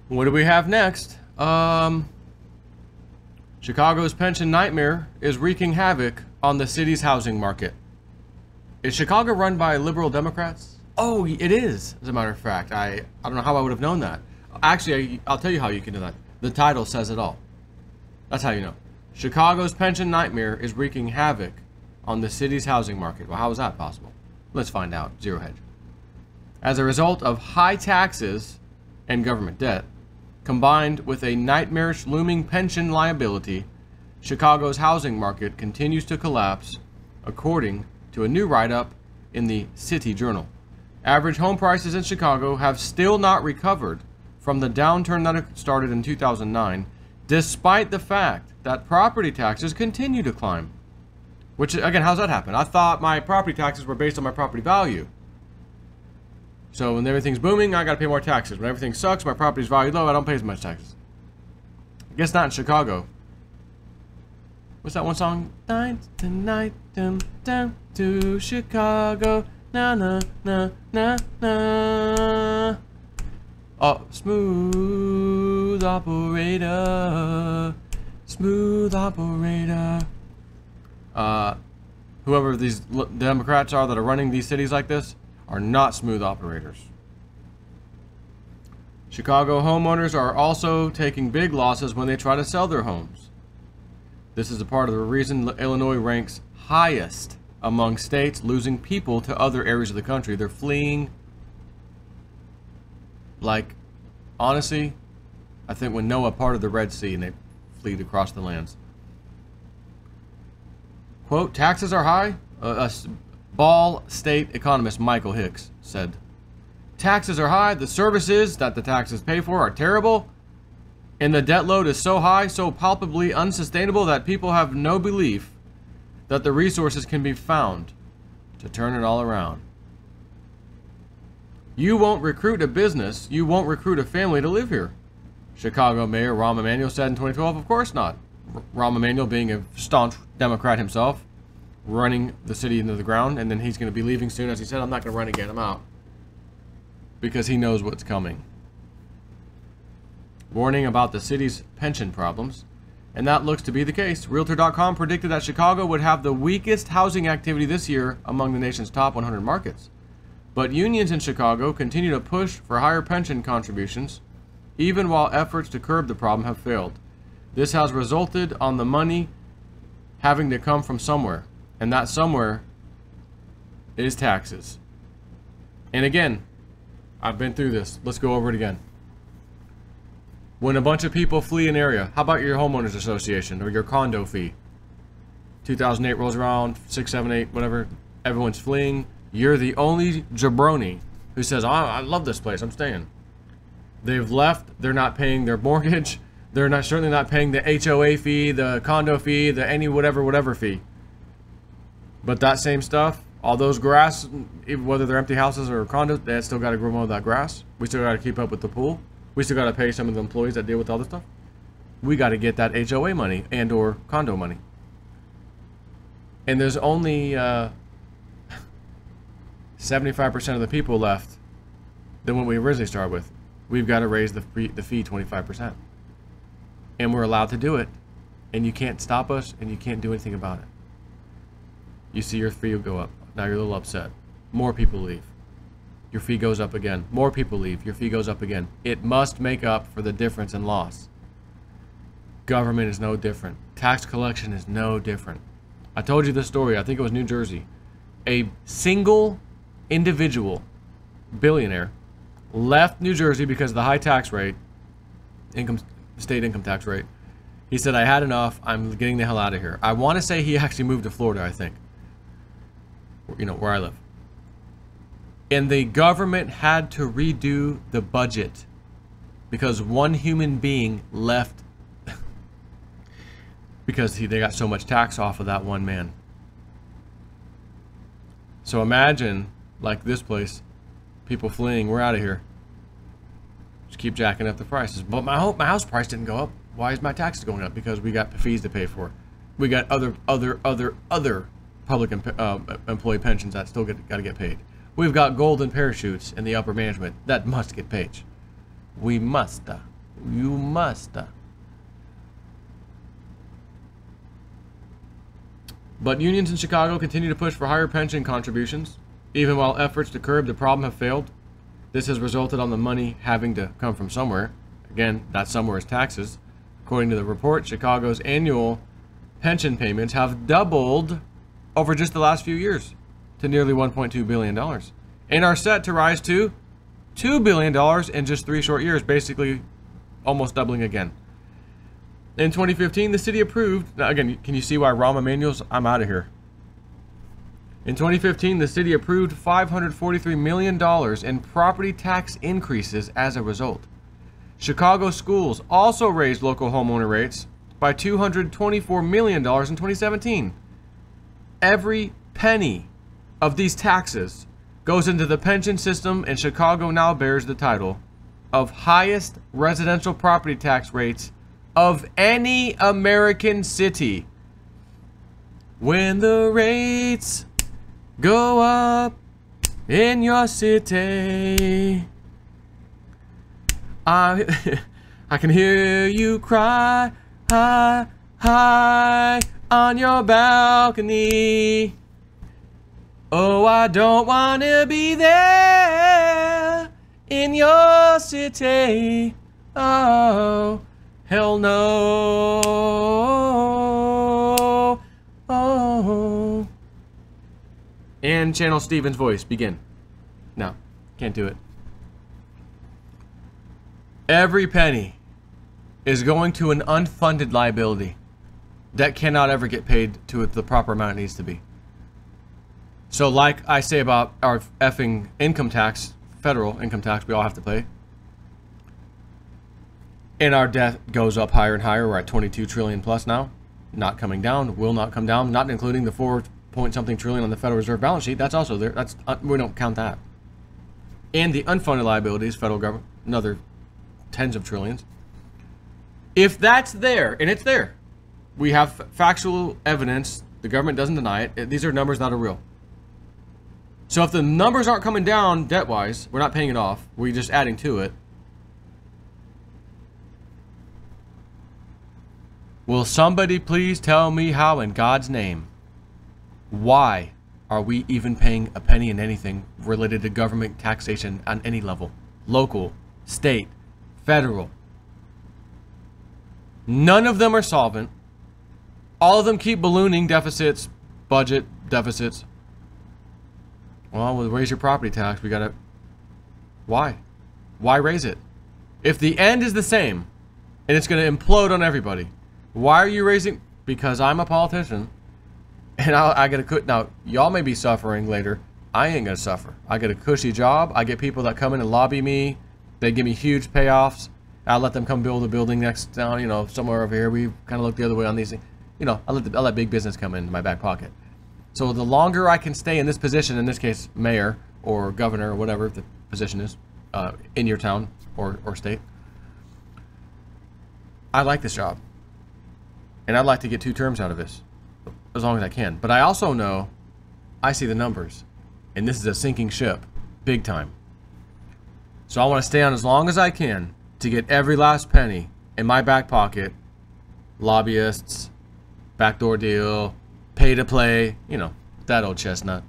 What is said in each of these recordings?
What do we have next? Chicago's pension nightmare is wreaking havoc on the city's housing market. Is Chicago run by liberal Democrats? Oh, it is, as a matter of fact. I don't know how I would have known that. Actually, I'll tell you how you can know that. The title says it all. That's how you know. Chicago's pension nightmare is wreaking havoc on the city's housing market. Well, how is that possible? Let's find out. Zero hedge. As a result of high taxes and government debt, combined with a nightmarish looming pension liability, Chicago's housing market continues to collapse, according to a new write-up in the City Journal. Average home prices in Chicago have still not recovered from the downturn that started in 2009, despite the fact that property taxes continue to climb. Which, again, how's that happen? I thought my property taxes were based on my property value. So when everything's booming, I gotta pay more taxes. When everything sucks, my property's valued low, I don't pay as much taxes. I guess not in Chicago. What's that one song? Night tonight, down to Chicago, na na na na na. Oh, smooth operator, smooth operator. Whoever these Democrats are that are running these cities like this are not smooth operators. Chicago homeowners are also taking big losses when they try to sell their homes. This is a part of the reason Illinois ranks highest among states losing people to other areas of the country. They're fleeing. Like, honestly, I think when Noah parted the Red Sea and they fled across the lands. Quote, taxes are high? Ball State economist Michael Hicks said, taxes are high, the services that the taxes pay for are terrible, and the debt load is so high, so palpably unsustainable that people have no belief that the resources can be found to turn it all around. You won't recruit a business, you won't recruit a family to live here, Chicago Mayor Rahm Emanuel said in 2012. Of course not. Rahm Emanuel being a staunch Democrat himself, running the city into the ground, and then he's going to be leaving soon. As he said, I'm not going to run again, I'm out. Because he knows what's coming. Warning about the city's pension problems, and that looks to be the case. Realtor.com predicted that Chicago would have the weakest housing activity this year among the nation's top 100 markets. But unions in Chicago continue to push for higher pension contributions, even while efforts to curb the problem have failed. This has resulted on the money having to come from somewhere. And that somewhere is taxes. And again, I've been through this. Let's go over it again. When a bunch of people flee an area, how about your homeowners association or your condo fee? 2008 rolls around, 6, 7, 8, whatever. Everyone's fleeing. You're the only jabroni who says, oh, I love this place, I'm staying. They've left. They're not paying their mortgage. They're not certainly not paying the HOA fee, the condo fee, the any whatever fee. But that same stuff, all those grass, whether they're empty houses or condos, they still got to grow more of that grass. We still got to keep up with the pool. We still got to pay some of the employees that deal with all this stuff. We got to get that HOA money and or condo money. And there's only 75% of the people left than when we originally started with. We've got to raise the fee 25%. And we're allowed to do it. And you can't stop us and you can't do anything about it. You see your fee will go up. Now you're a little upset. More people leave. Your fee goes up again. More people leave. Your fee goes up again. It must make up for the difference in loss. Government is no different. Tax collection is no different. I told you this story. I think it was New Jersey. A single individual billionaire left New Jersey because of the high tax rate, state income tax rate. He said, I had enough. I'm getting the hell out of here. I want to say he actually moved to Florida, I think. You know, where I live. And the government had to redo the budget because one human being left because they got so much tax off of that one man. So imagine, like this place, people fleeing, we're out of here. Just keep jacking up the prices. But my house price didn't go up. Why is my taxes going up? Because we got fees to pay for. We got other public employee pensions that still got to get paid. We've got golden parachutes in the upper management that must get paid. We must. You must. But unions in Chicago continue to push for higher pension contributions, even while efforts to curb the problem have failed. This has resulted on the money having to come from somewhere. Again, that somewhere is taxes. According to the report, Chicago's annual pension payments have doubled over just the last few years to nearly $1.2 billion and are set to rise to $2 billion in just 3 short years, basically almost doubling again. In 2015, the city approved, now again, can you see why Rahm Emanuel's, I'm out of here. In 2015, the city approved $543 million in property tax increases as a result. Chicago schools also raised local homeowner rates by $224 million in 2017. Every penny of these taxes goes into the pension system, and Chicago now bears the title of highest residential property tax rates of any American city. When the rates go up in your city, I can hear you cry high, high on your balcony. Oh, I don't want to be there in your city. Oh, hell no. Oh. And channel Steven's voice. Begin. No, can't do it. Every penny is going to an unfunded liability that cannot ever get paid to the proper amount it needs to be. So like I say about our effing income tax, federal income tax we all have to pay, and our debt goes up higher and higher. We're at 22 trillion plus now, not coming down, will not come down, not including the 4-point-something trillion on the Federal Reserve balance sheet. That's also there. That's we don't count that. And the unfunded liabilities, federal government, another tens of trillions. If that's there, and it's there, we have factual evidence, the government doesn't deny it, these are numbers that are real. So if the numbers aren't coming down debt-wise, we're not paying it off, we're just adding to it. Will somebody please tell me how, in God's name, why are we even paying a penny in anything related to government taxation on any level? Local, state, federal. None of them are solvent. All of them keep ballooning deficits, budget deficits. Well, we'll raise your property tax. We gotta. Why? Why raise it? If the end is the same, and it's gonna implode on everybody, why are you raising? Because I'm a politician, and I get a now. Y'all may be suffering later. I ain't gonna suffer. I get a cushy job. I get people that come in and lobby me. They give me huge payoffs. I let them come build a building next down, you know, somewhere over here. We kind of look the other way on these things. You know, I let big business come in my back pocket. So the longer I can stay in this position, in this case, mayor or governor or whatever the position is, in your town or state, I like this job. And I'd like to get 2 terms out of this, as long as I can. But I also know, I see the numbers, and this is a sinking ship, big time. So I want to stay on as long as I can to get every last penny in my back pocket. Lobbyists, backdoor deal, pay to play, you know, that old chestnut.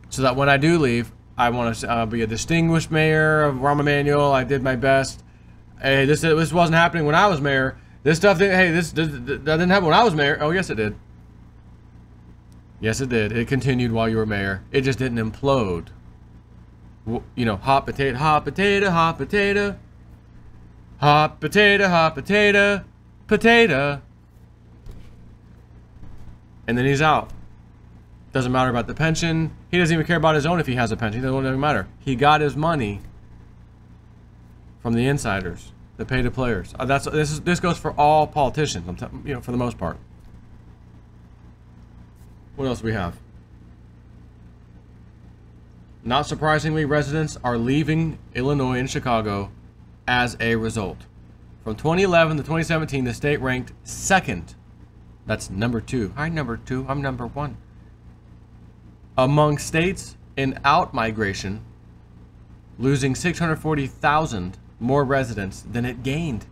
So that when I do leave, I want to be a distinguished mayor of Rahm Emanuel. I did my best. Hey, this wasn't happening when I was mayor. This stuff didn't, hey, that didn't happen when I was mayor. Oh, yes, it did. Yes, it did. It continued while you were mayor. It just didn't implode. You know, hot potato, hot potato, hot potato. Hot potato, hot potato, potato. And then he's out. Doesn't matter about the pension. He doesn't even care about his own if he has a pension. It doesn't even matter. He got his money from the insiders, the pay-to-players. This goes for all politicians, you know, for the most part. What else do we have? Not surprisingly, residents are leaving Illinois and Chicago as a result. From 2011 to 2017, the state ranked 2nd. That's number 2. I'm number 2. I'm number 1. Among states in out-migration, losing 640,000 more residents than it gained.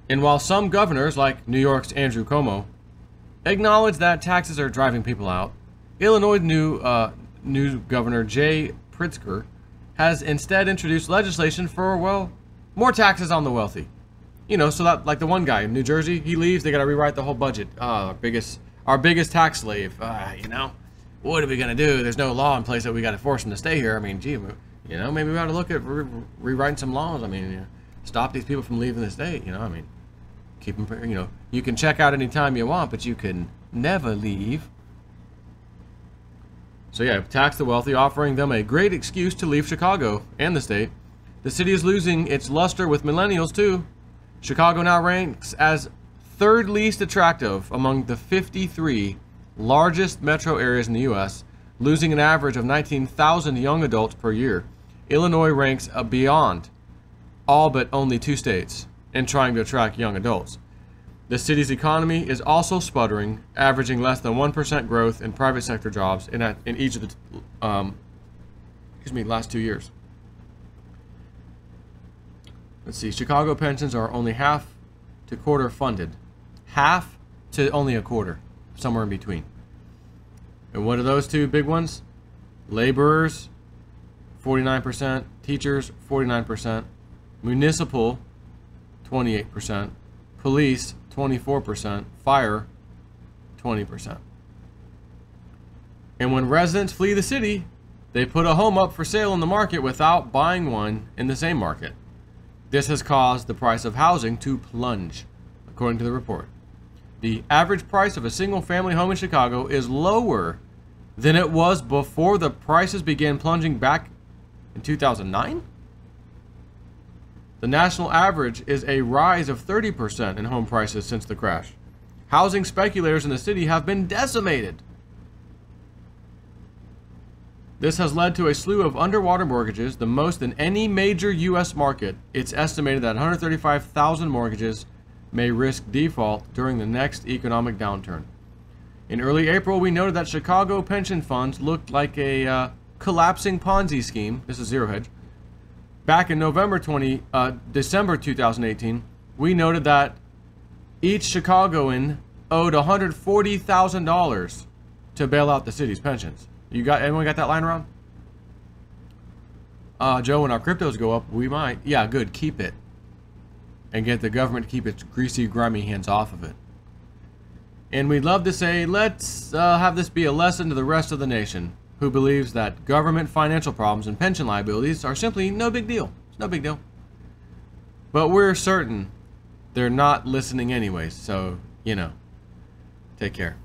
And while some governors, like New York's Andrew Cuomo, acknowledge that taxes are driving people out, Illinois' new governor Jay Pritzker has instead introduced legislation for, well, more taxes on the wealthy. You know, so that, like the one guy in New Jersey, he leaves, they got to rewrite the whole budget. Our biggest tax slave. You know, what are we gonna do? There's no law in place that we got to force him to stay here. I mean, gee, you know, maybe we ought to look at rewriting some laws. I mean, you know, stop these people from leaving the state. You know, I mean, keep them. You know, you can check out anytime you want, but you can never leave. So yeah, tax the wealthy, offering them a great excuse to leave Chicago and the state. The city is losing its luster with millennials too. Chicago now ranks as third least attractive among the 53 largest metro areas in the U.S., losing an average of 19,000 young adults per year. Illinois ranks beyond all but only 2 states in trying to attract young adults. The city's economy is also sputtering, averaging less than 1% growth in private sector jobs in each of the last 2 years. Let's see, Chicago pensions are only half to quarter funded. Half to only a quarter, somewhere in between. And what are those two big ones? Laborers, 49%, teachers, 49%, municipal, 28%, police, 24%, fire, 20%. And when residents flee the city, they put a home up for sale in the market without buying one in the same market. This has caused the price of housing to plunge, according to the report. The average price of a single-family home in Chicago is lower than it was before the prices began plunging back in 2009. The national average is a rise of 30% in home prices since the crash. Housing speculators in the city have been decimated. This has led to a slew of underwater mortgages, the most in any major U.S. market. It's estimated that 135,000 mortgages may risk default during the next economic downturn. In early April, we noted that Chicago pension funds looked like a collapsing Ponzi scheme. This is Zero Hedge. Back in December 2018, we noted that each Chicagoan owed $140,000 to bail out the city's pensions. Anyone got that line around? Joe, when our cryptos go up, we might. Yeah, good. Keep it. And get the government to keep its greasy, grimy hands off of it. And we'd love to say, let's have this be a lesson to the rest of the nation who believes that government financial problems and pension liabilities are simply no big deal. It's no big deal. But we're certain they're not listening anyways, so, you know, take care.